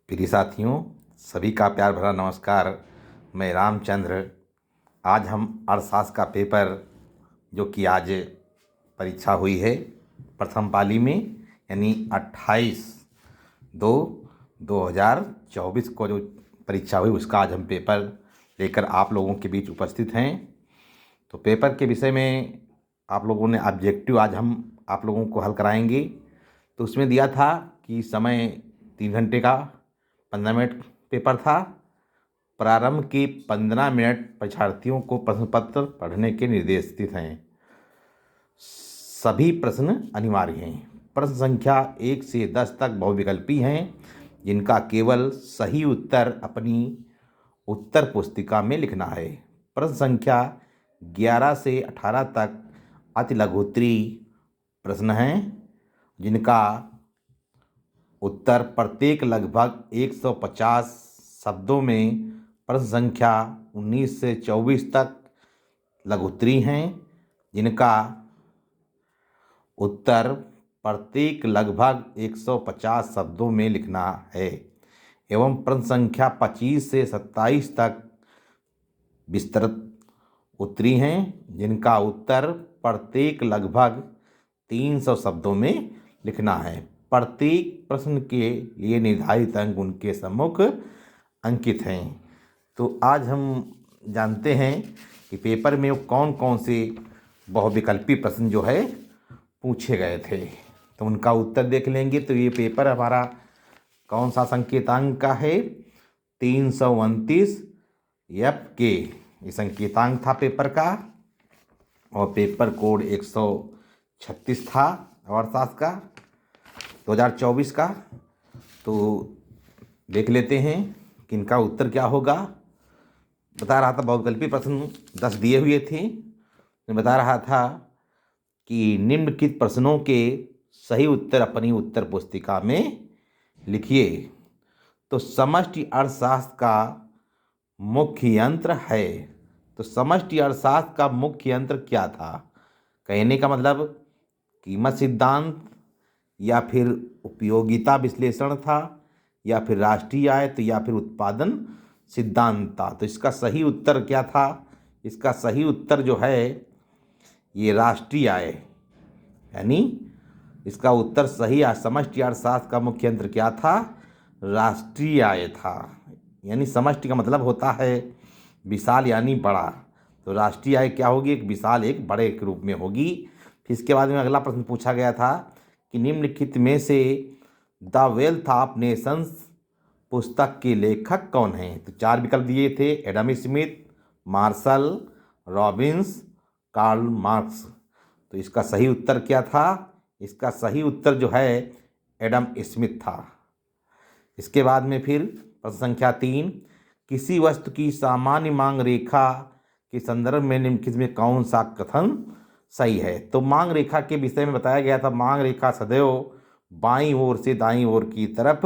प्रिय साथियों, सभी का प्यार भरा नमस्कार। मैं रामचंद्र। आज हम अर्थशास्त्र का पेपर जो कि आज परीक्षा हुई है प्रथम पाली में, यानी 28/2/2024 को जो परीक्षा हुई उसका आज हम पेपर लेकर आप लोगों के बीच उपस्थित हैं। तो पेपर के विषय में आप लोगों ने ऑब्जेक्टिव आज हम आप लोगों को हल कराएंगे। तो उसमें दिया था कि समय 3 घंटे का 15 मिनट पेपर था। प्रारंभ के 15 मिनट परीक्षार्थियों को प्रश्न पत्र पढ़ने के निर्देश दिए हैं। सभी प्रश्न अनिवार्य हैं। प्रश्न संख्या 1 से 10 तक बहुविकल्पी हैं, जिनका केवल सही उत्तर अपनी उत्तर पुस्तिका में लिखना है। प्रश्न संख्या 11 से 18 तक अति लघुत्तरी प्रश्न हैं, जिनका उत्तर प्रत्येक लगभग 150 शब्दों में। प्रश्न संख्या 19 से 24 तक लघुत्तरी हैं, जिनका उत्तर प्रत्येक लगभग 150 शब्दों में लिखना है। एवं प्रश्न संख्या 25 से 27 तक विस्तृत उत्तरी हैं, जिनका उत्तर प्रत्येक लगभग 300 शब्दों में लिखना है। प्रत्येक प्रश्न के लिए निर्धारित अंक उनके सम्मुख अंकित हैं। तो आज हम जानते हैं कि पेपर में कौन कौन से बहुविकल्पी प्रश्न जो है पूछे गए थे, तो उनका उत्तर देख लेंगे। तो ये पेपर हमारा कौन सा संकेतांक का है? 329 FK ये संकेतांक था पेपर का, और पेपर कोड 136 था अर्थशास्त्र का 2024 का। तो देख लेते हैं कि इनका उत्तर क्या होगा। बता रहा था बहुविकल्पी प्रश्न 10 दिए हुए थे। मैं बता रहा था कि निम्नलिखित प्रश्नों के सही उत्तर अपनी उत्तर पुस्तिका में लिखिए। तो समष्टि अर्थशास्त्र का मुख्य यंत्र है। तो समष्टि अर्थशास्त्र का मुख्य यंत्र क्या था? कहने का मतलब कीमत सिद्धांत, या फिर उपयोगिता विश्लेषण था, या फिर राष्ट्रीय आय, तो या फिर उत्पादन सिद्धांत था। तो इसका सही उत्तर क्या था? इसका सही उत्तर जो है ये राष्ट्रीय आय, यानी इसका उत्तर सही है। समष्टि अर्थशास्त्र का मुख्य यंत्र क्या था? राष्ट्रीय आय था। यानी समष्टि का मतलब होता है विशाल यानी बड़ा। तो राष्ट्रीय आय क्या होगी? एक विशाल, एक बड़े के रूप में होगी। फिर इसके बाद में अगला प्रश्न पूछा गया था कि निम्नलिखित में से द वेल्थ ऑफ नेशंस पुस्तक के लेखक कौन हैं? तो 4 विकल्प दिए थे: Adam Smith, Marshall, Robbins, Karl Marx. तो इसका सही उत्तर क्या था? इसका सही उत्तर जो है एडम स्मिथ था। इसके बाद में फिर प्रश्न संख्या 3, किसी वस्तु की सामान्य मांग रेखा के संदर्भ में निम्नलिखित में कौन सा कथन सही है? तो मांग रेखा के विषय में बताया गया था मांग रेखा सदैव बाईं ओर से दाईं ओर की तरफ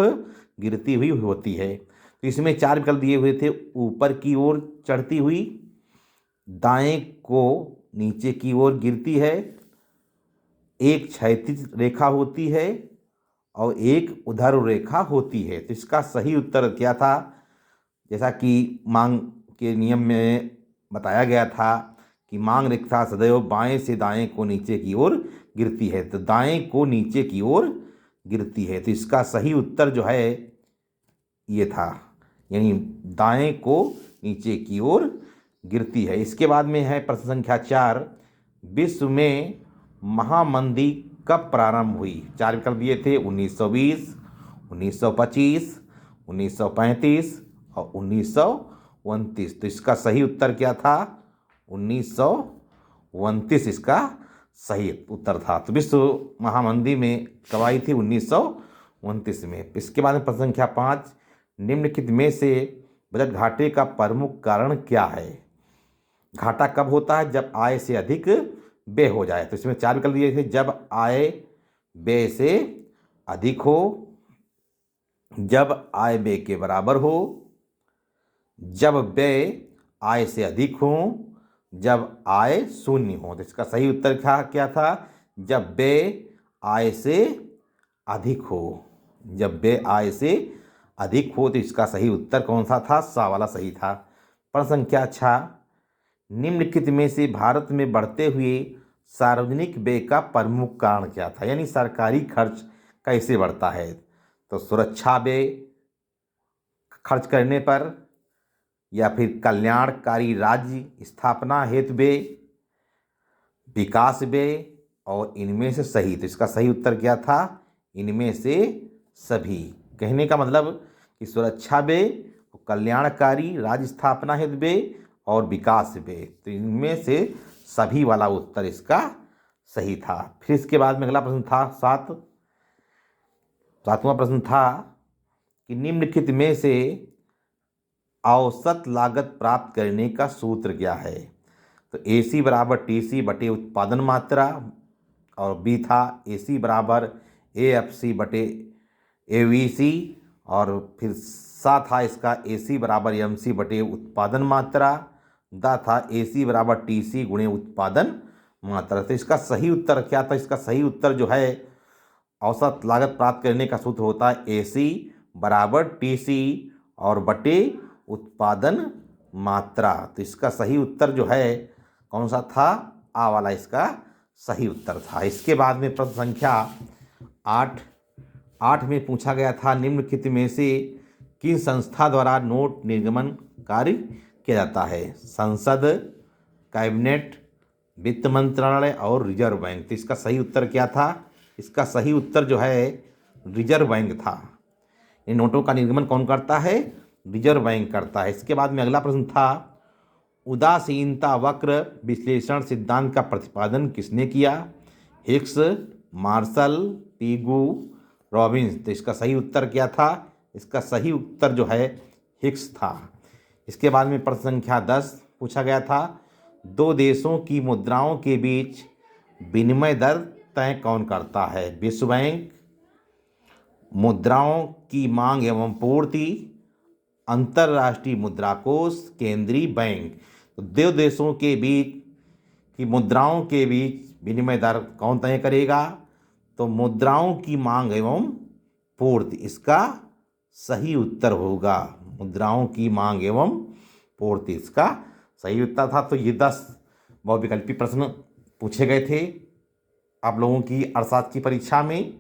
गिरती हुई होती है। तो इसमें 4 विकल्प दिए हुए थे: ऊपर की ओर चढ़ती हुई, दाएं को नीचे की ओर गिरती है, एक क्षैतिज रेखा होती है, और एक ऊर्ध्वाधर रेखा होती है। तो इसका सही उत्तर क्या था? जैसा कि मांग के नियम में बताया गया था कि मांग रेखा सदैव बाएं से दाएं को नीचे की ओर गिरती है। तो दाएं को नीचे की ओर गिरती है। तो इसका सही उत्तर जो है ये था, यानी दाएं को नीचे की ओर गिरती है। इसके बाद में है प्रश्न संख्या 4, विश्व में महामंदी कब प्रारंभ हुई? 4 विकल्प दिए थे: 1920, 1925, 1935 और 1929। तो इसका सही उत्तर क्या था? 1929 इसका सही उत्तर था। तो विश्व महामंदी में कब आई थी? 1929 में। इसके बाद में प्रश्न संख्या 5, निम्नलिखित में से बजट घाटे का प्रमुख कारण क्या है? घाटा कब होता है? जब आय से अधिक व्यय हो जाए। तो इसमें 4 विकल्प दिए थे: जब आय व्यय से अधिक हो, जब आय व्यय के बराबर हो, जब व्यय आय से अधिक हो, जब आय शून्य हो। तो इसका सही उत्तर क्या था? जब व्यय आय से अधिक हो। जब व्यय आय से अधिक हो, तो इसका सही उत्तर कौन सा था? सा वाला सही था। प्रश्न संख्या 6, निम्नलिखित में से भारत में बढ़ते हुए सार्वजनिक व्यय का प्रमुख कारण क्या था? यानी सरकारी खर्च कैसे बढ़ता है? तो सुरक्षा व्यय खर्च करने पर, या फिर कल्याणकारी राज्य स्थापना हेतु व्यय, विकास व्यय, और इनमें से सही। तो इसका सही उत्तर क्या था? इनमें से सभी। कहने का मतलब कि सुरक्षा व्यय, कल्याणकारी राज्य स्थापना हेतु व्यय और विकास व्यय, तो इनमें से सभी वाला उत्तर इसका सही था। फिर इसके बाद में अगला प्रश्न था सातवां प्रश्न था कि निम्नलिखित में से औसत लागत प्राप्त करने का सूत्र क्या है? तो AC बराबर TC बटे उत्पादन मात्रा, और बी था AC बराबर AFC बटे AVC, और फिर सा था इसका AC बराबर MC बटे उत्पादन मात्रा, दा था AC बराबर TC गुणे उत्पादन मात्रा। तो इसका सही उत्तर क्या था? इसका सही उत्तर जो है, औसत लागत प्राप्त करने का सूत्र होता है AC बराबर TC और बटे उत्पादन मात्रा। तो इसका सही उत्तर जो है कौन सा था? आ वाला इसका सही उत्तर था। इसके बाद में प्रश्न संख्या 8 में पूछा गया था, निम्नलिखित में से किन संस्था द्वारा नोट निर्गमन कार्य किया जाता है? संसद, कैबिनेट, वित्त मंत्रालय और रिजर्व बैंक। तो इसका सही उत्तर क्या था? इसका सही उत्तर जो है रिजर्व बैंक था। इन नोटों का निर्गमन कौन करता है? रिजर्व बैंक करता है। इसके बाद में अगला प्रश्न था, उदासीनता वक्र विश्लेषण सिद्धांत का प्रतिपादन किसने किया? Hicks, Marshall, Pigou, Robbins. तो इसका सही उत्तर क्या था? इसका सही उत्तर जो है हिक्स था। इसके बाद में प्रश्न संख्या 10 पूछा गया था, दो देशों की मुद्राओं के बीच विनिमय दर तय कौन करता है? विश्व बैंक, मुद्राओं की मांग एवं पूर्ति, अंतर्राष्ट्रीय मुद्रा कोष, केंद्रीय बैंक। तो दो देशों के बीच की मुद्राओं के बीच विनिमय दर कौन तय करेगा? तो मुद्राओं की मांग एवं पूर्ति इसका सही उत्तर होगा। मुद्राओं की मांग एवं पूर्ति इसका सही उत्तर था। तो ये 10 बहुविकल्पी प्रश्न पूछे गए थे आप लोगों की अर्थशास्त्र की परीक्षा में।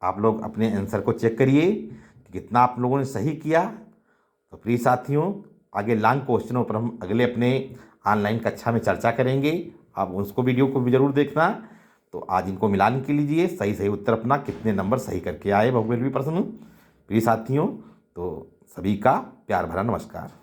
आप लोग अपने आंसर को चेक करिए कि कितना आप लोगों ने सही किया। तो प्रिय साथियों, आगे लॉन्ग क्वेश्चनों पर हम अगले अपने ऑनलाइन कक्षा में चर्चा करेंगे। आप उसको वीडियो को भी जरूर देखना। तो आज इनको मिलान के लीजिए, सही सही उत्तर अपना कितने नंबर सही करके आए बहुविकल्पी प्रश्न। प्रिय साथियों, तो सभी का प्यार भरा नमस्कार।